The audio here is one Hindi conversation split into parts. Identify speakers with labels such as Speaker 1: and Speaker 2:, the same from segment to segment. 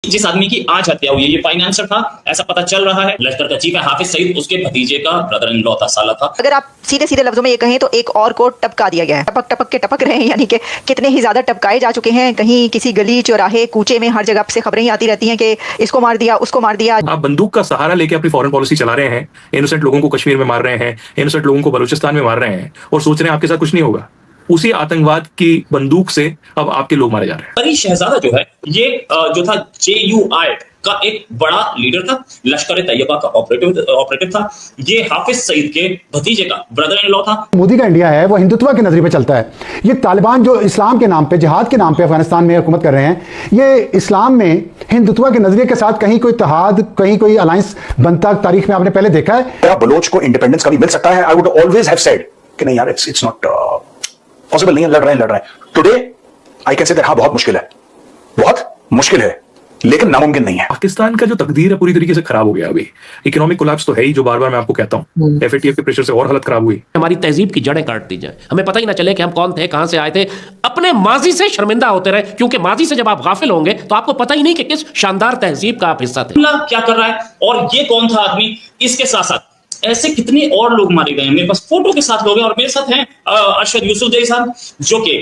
Speaker 1: जिस आदमी की आज हत्या हुई है ये फाइनेंसर था, ऐसा पता चल रहा है। लश्कर का चीफ है हाफिज सईद, उसके भतीजे का ब्रदर इन लॉ था, साला था।
Speaker 2: अगर आप सीधे सीधे लफ्जों में ये कहें तो एक और को टपका दिया गया है। टपक टपक के टपक रहे हैं, यानी कि कितने ही ज्यादा टपकाए जा चुके हैं। कहीं किसी गली चौराहे कूचे में हर जगह से खबरें ही आती रहती हैं कि इसको मार दिया, उसको मार दिया।
Speaker 3: आप बंदूक का सहारा लेके अपनी फॉरेन पॉलिसी चला रहे हैं, इनोसेंट लोगों को कश्मीर में मार रहे हैं, इनोसेंट लोगों को बलूचिस्तान में मार रहे हैं और सोच रहे हैं आपके साथ कुछ नहीं होगा। उसी आतंकवाद की बंदूक से अब आपके लोग मारे जा रहे हैं।
Speaker 1: परी शहजादा जो है ये जो था JUI का एक बड़ा लीडर था, लश्कर तैयबा का ऑपरेटिव था। ये हाफिज सईद के भतीजे का ब्रदर इन लॉ था।
Speaker 4: मोदी का इंडिया है वो हिंदुत्व के नजरिए पे चलता है। ये तालिबान जो इस्लाम के नाम पे, जिहाद के नाम पे अफगानिस्तान में हुकूमत कर रहे हैं, ये इस्लाम में हिंदुत्व के नजरिए के साथ कहीं कोई इत्तेहाद, कहीं कोई अलायंस बनता तारीख में आपने पहले देखा है?
Speaker 5: क्या बलोच को इंडिपेंडेंस कभी मिल सकता है? I would always have said कि नहीं यार, इट्स नॉट पॉसिबल, नहीं है, लड़ रहे हैं। Today I can say that हाँ बहुत मुश्किल है लेकिन नामुमकिन नहीं है।
Speaker 3: पाकिस्तान का जो तकदीर है पूरी तरीके से खराब हो गया। अभी इकोनॉमिक कोलैप्स तो है ही, जो बार बार मैं आपको कहता हूँ। FATF के प्रेशर से और हालत खराब हुई।
Speaker 6: हमारी तहजीब की जड़ें काट दी जाए, हमें पता ही ना चले कि हम कौन थे, कहां से आए थे, अपने माजी से शर्मिंदा होते रहे, क्योंकि माजी से जब आप गाफिल होंगे तो आपको पता ही नहीं कि किस शानदार तहजीब का आप हिस्सा थे।
Speaker 1: क्या कर रहा है और ये कौन था आदमी। इसके साथ साथ ऐसे कितने और लोग मारे गए हैं। मेरे पास फोटो के साथ लोग हैं और मेरे साथ हैं अरशद यूसुफ जई साहब, जो कि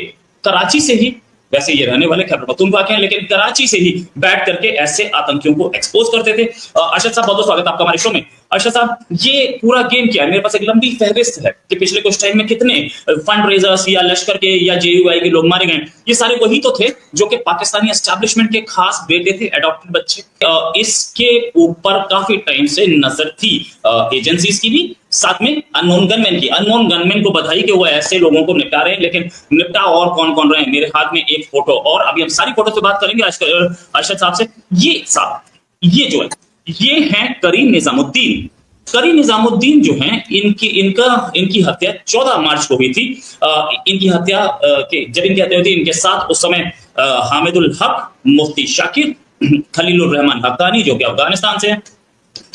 Speaker 1: कराची से ही, वैसे ये रहने वाले खैबर पख्तूनख्वा के हैं, लेकिन कराची से ही बैठ करके ऐसे आतंकियों को एक्सपोज करते थे। अरशद साहब बहुत बहुत स्वागत आपका हमारे शो में। अरशद साहब, ये पूरा गेम क्या है? मेरे पास एक लंबी फहरिस्त है कि पिछले कुछ टाइम में कितने फंड रेजर्स या लश्कर के या JUI के लोग मारे गए। ये सारे वही तो थे जो कि पाकिस्तानी एस्टैब्लिशमेंट के खास बेटे थे, अडॉप्टेड बच्चे। इसके ऊपर काफी टाइम से नजर थी एजेंसीज की भी, साथ में अननोन गनमैन की। अननोन गनमैन को बधाई कि वो ऐसे लोगों को निपटा रहे हैं, लेकिन निपटा और कौन कौन रहे हैं। मेरे हाथ में एक फोटो, और अभी हम सारी फोटो से बात करेंगे अरशद साहब से। ये जो है ये हैं करीम निजामुद्दीन। करीम निजामुद्दीन जो हैं, इनकी हत्या 14 मार्च को हुई थी। इनकी हत्या जब इनकी हत्या हुई थी, इनके साथ उस समय हामिदुल हक, मुफ्ती शाकिर, खलीलुर रहमान हक्कानी जो कि अफगानिस्तान से है,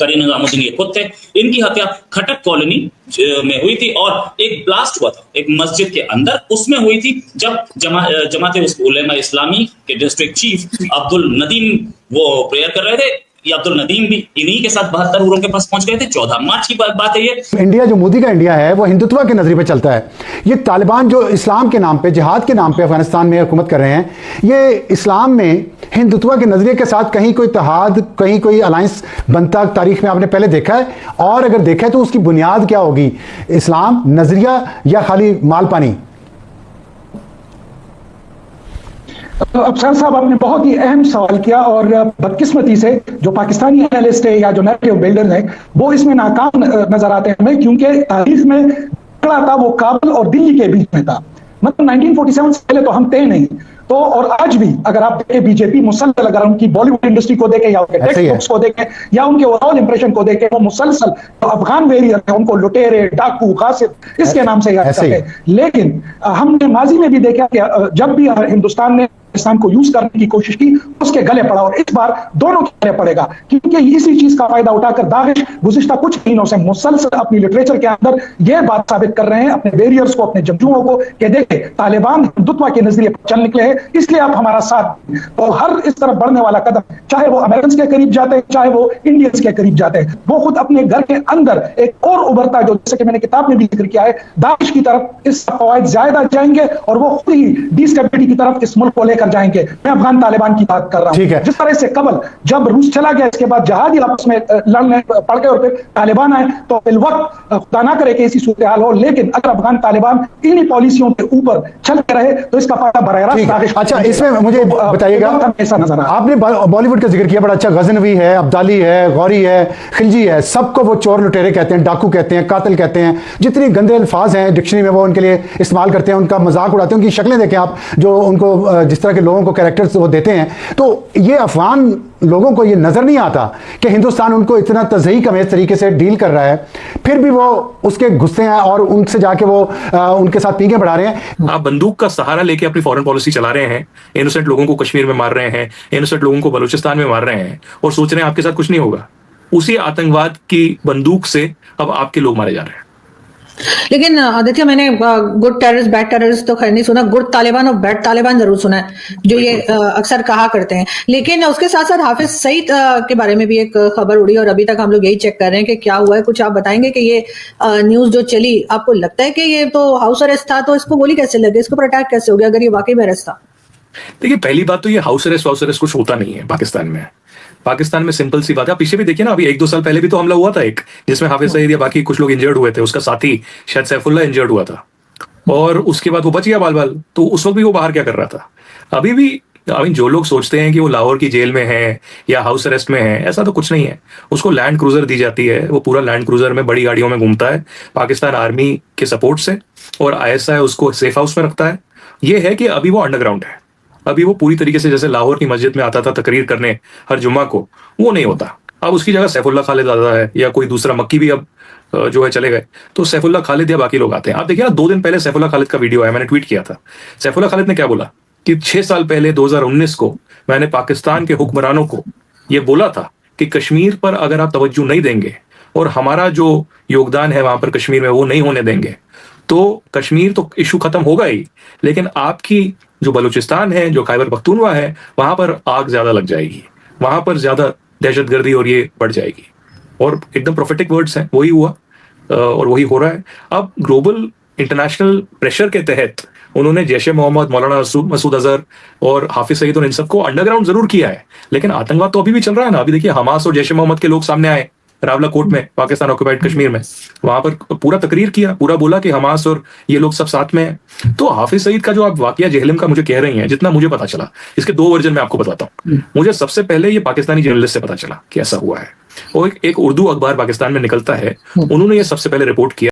Speaker 1: करीम निजामुद्दीन ये खुद थे। इनकी हत्या खटक कॉलोनी में हुई थी और एक ब्लास्ट हुआ था एक मस्जिद के अंदर, उसमें हुई थी जब जमाते उलेमा इस्लामी के डिस्ट्रिक्ट चीफ अब्दुल नदीम वो प्रेयर कर रहे थे। ये अब्दुल नदीम भी इन्हीं के साथ 72 उरों के पास पहुंच गए थे। 14 मार्च की बात है ये।
Speaker 4: इंडिया जो मोदी का इंडिया है वो हिंदुत्व के नजरिए पे चलता है। ये तालिबान जो इस्लाम के नाम पे, जिहाद के नाम पे अफगानिस्तान में हुकूमत कर रहे हैं, ये इस्लाम में हिंदुत्व के नजरिए के साथ कहीं कोई इत्तेहाद, कहीं कोई अलायंस बनता तारीख में आपने पहले देखा है? और अगर देखा है तो उसकी बुनियाद क्या होगी? इस्लाम, नजरिया या खाली माल पानी?
Speaker 7: अफसर साहब, आपने बहुत ही अहम सवाल किया और बदकिस्मती से जो पाकिस्तानी एनालिस्ट है या जो नैरेटिव बिल्डर है वो इसमें नाकाम नजर आते हैं हमें, क्योंकि तारीख में झगड़ा था वो काबुल और दिल्ली के बीच में था। मतलब 1947 से पहले तो हम थे नहीं। तो और आज भी अगर आप देखें बीजेपी मुसलसल, अगर उनकी बॉलीवुड इंडस्ट्री को देखें या उनके टेक्स्ट बुक्स को देखें या उनके ओवरऑल इंप्रेशन को देखें, वो मुसलसल तो अफगान वेरियर है, उनको लुटेरे, डाकू, गासिब इसके नाम से याद करते हैं। लेकिन हमने माजी में भी देखा कि जब भी हिंदुस्तान ने इस्लाम को यूज करने की कोशिश की उसके गले पड़ा, और इस बार दोनों के गले पड़ेगा, क्योंकि इसी चीज का फायदा उठाकर दाइश गुज़िश्ता कुछ महीनों से मुसलसल अपनी लिटरेचर के अंदर यह बात साबित कर रहे हैं अपने वेरियर्स को, अपने जंगजुओं को, कि देखे तालिबान हिंदुत्व के नजरिए पर चल निकले हैं, इसलिए आप हमारा साथ। और हर इस तरफ बढ़ने वाला कदम, चाहे वो अमेरिकन के करीब जाते हैं, चाहे वो इंडियंस के करीब जाते हैं, वो खुद अपने घर के अंदर एक और उभरता, जो जैसे कि मैंने किताब में भी जिक्र किया है, दाइश की तरफ इस फवायद ज्यादा जाएंगे और वो खुद ही डिस्टेबिलिटी की तरफ इस मुल्क को लेकर जाएंगे। मैं अफगान तालिबान की बात कर रहा हूं। जिस तरह से कबल जब रूस चला गया, इसके बाद जहादी आपस में लड़ने पड़ गए और फिर तालिबान आए, तो फिल वक्त खुदा ना करे कि ऐसी सूरत हाल हो, लेकिन अगर अफगान तालिबान इन्हीं पॉलिसियों के ऊपर चलते रहे तो इसका फायदा बराह।
Speaker 4: अच्छा, इसमें मुझे बताइएगा, आपने बॉलीवुड का जिक्र किया, बड़ा अच्छा। गजनवी है, अब्दाली है, गौरी है, खिलजी है, सबको वो चोर लुटेरे कहते हैं, डाकू कहते हैं, कातिल कहते हैं। जितनी गंदे अल्फाज हैं डिक्शनरी में वो उनके लिए इस्तेमाल करते हैं, उनका मजाक उड़ाते हैं। उनकी शक्लें देखें आप, जो उनको जिस तरह के लोगों को कैरेक्टर्स वो देते हैं। तो ये अफगान लोगों को ये नजर नहीं आता कि हिंदुस्तान उनको इतना तज़हीक अमेज़ तरीके से डील कर रहा है, फिर भी वो उसके गुस्से हैं और उनसे जाके वो उनके साथ पीके बढ़ा रहे हैं।
Speaker 3: आप बंदूक का सहारा लेके अपनी फॉरेन पॉलिसी चला रहे हैं, इनोसेंट लोगों को कश्मीर में मार रहे हैं, इनोसेंट लोगों को बलूचिस्तान में मार रहे हैं और सोच रहे हैं आपके साथ कुछ नहीं होगा। उसी आतंकवाद की बंदूक से अब आपके लोग मारे जा रहे हैं।
Speaker 8: लेकिन आदित्य, मैंने गुड टेररिस्ट बैड टेररिस्ट तो खैर नहीं सुना, गुड तालिबान और बैड तालिबान जरूर सुना है, जो ये अक्सर कहा करते हैं। लेकिन उसके साथ साथ हाफिज सईद के बारे में भी एक खबर उड़ी और अभी तक हम लोग यही चेक कर रहे हैं कि क्या हुआ है। कुछ आप बताएंगे कि ये न्यूज जो चली, आपको लगता है कि ये तो हाउस अरेस्ट था, तो इसको गोली कैसे लगी, इसको अटैक कैसे हो गया अगर ये वाकई में अरेस्ट था?
Speaker 3: देखिए, पहली बात तो ये हाउस अरेस्ट कुछ होता नहीं है पाकिस्तान में। पाकिस्तान में सिंपल सी बात है, आप पीछे भी देखिए ना, अभी 1-2 साल पहले भी तो हमला हुआ था एक, जिसमें हाफिज सईद या बाकी कुछ लोग इंजर्ड हुए थे, उसका साथी शायद सैफुल्ला इंजर्ड हुआ था, और उसके बाद वो बच गया बाल। तो उस वक्त भी वो बाहर क्या कर रहा था? अभी भी जो लोग सोचते हैं कि वो लाहौर की जेल में है या हाउस अरेस्ट में है, ऐसा तो कुछ नहीं है। उसको लैंड क्रूजर दी जाती है, वो पूरा लैंड क्रूजर में बड़ी गाड़ियों में घूमता है पाकिस्तान आर्मी के सपोर्ट से, और ISI उसको सेफ हाउस में रखता है। ये है कि अभी वो अंडरग्राउंड है, अभी वो पूरी तरीके से जैसे लाहौर की मस्जिद में आता था तकरीर करने हर जुम्मा को, वो नहीं होता। अब उसकी जगह सैफुल्ला खालिद आता है या कोई दूसरा मक्की भी अब जो है चले गए, तो सैफुल्ला खालिद या बाकी लोग आते हैं। आप देखिए ना, 2 दिन पहले सैफुल्ला खालिद का वीडियो आया, मैंने ट्वीट किया था। सैफुल्ला खालिद ने क्या बोला कि 6 साल पहले 2019 को मैंने पाकिस्तान के हुक्मरानों को ये बोला था कि कश्मीर पर अगर आप तवज्जो नहीं देंगे और हमारा जो योगदान है वहां पर कश्मीर में वो नहीं होने देंगे, तो कश्मीर तो इशू खत्म होगा ही, लेकिन आपकी जो बलूचिस्तान है, जो खैबर पख्तूनवा है, वहां पर आग ज्यादा लग जाएगी, वहां पर ज्यादा दहशतगर्दी और ये बढ़ जाएगी। और एकदम प्रोफेटिक वर्ड्स हैं, वही हुआ और वही हो रहा है। अब ग्लोबल इंटरनेशनल प्रेशर के तहत उन्होंने जैश-ए मोहम्मद, मौलाना मसूद अजहर और हाफिज सईद और इन सबको अंडरग्राउंड जरूर किया है, लेकिन आतंकवाद तो अभी भी चल रहा है ना। अभी देखिए, हमास और जैश-ए मोहम्मद के लोग सामने आए रावला कोर्ट में, पाकिस्तान ऑक्युपाइड कश्मीर में, वहां पर पूरा तकरीर किया, पूरा बोला कि हमास और ये लोग सब साथ में हैं। तो हाफिज सईद का जो आप वाकया जेहलम का मुझे कह रही हैं, जितना मुझे पता चला, इसके 2 वर्जन मैं आपको बताता हूँ। मुझे सबसे पहले ये पाकिस्तानी जर्नलिस्ट से पता चला कि ऐसा हुआ है, और एक उर्दू अखबार पाकिस्तान में निकलता है, उन्होंने ये सबसे पहले रिपोर्ट किया।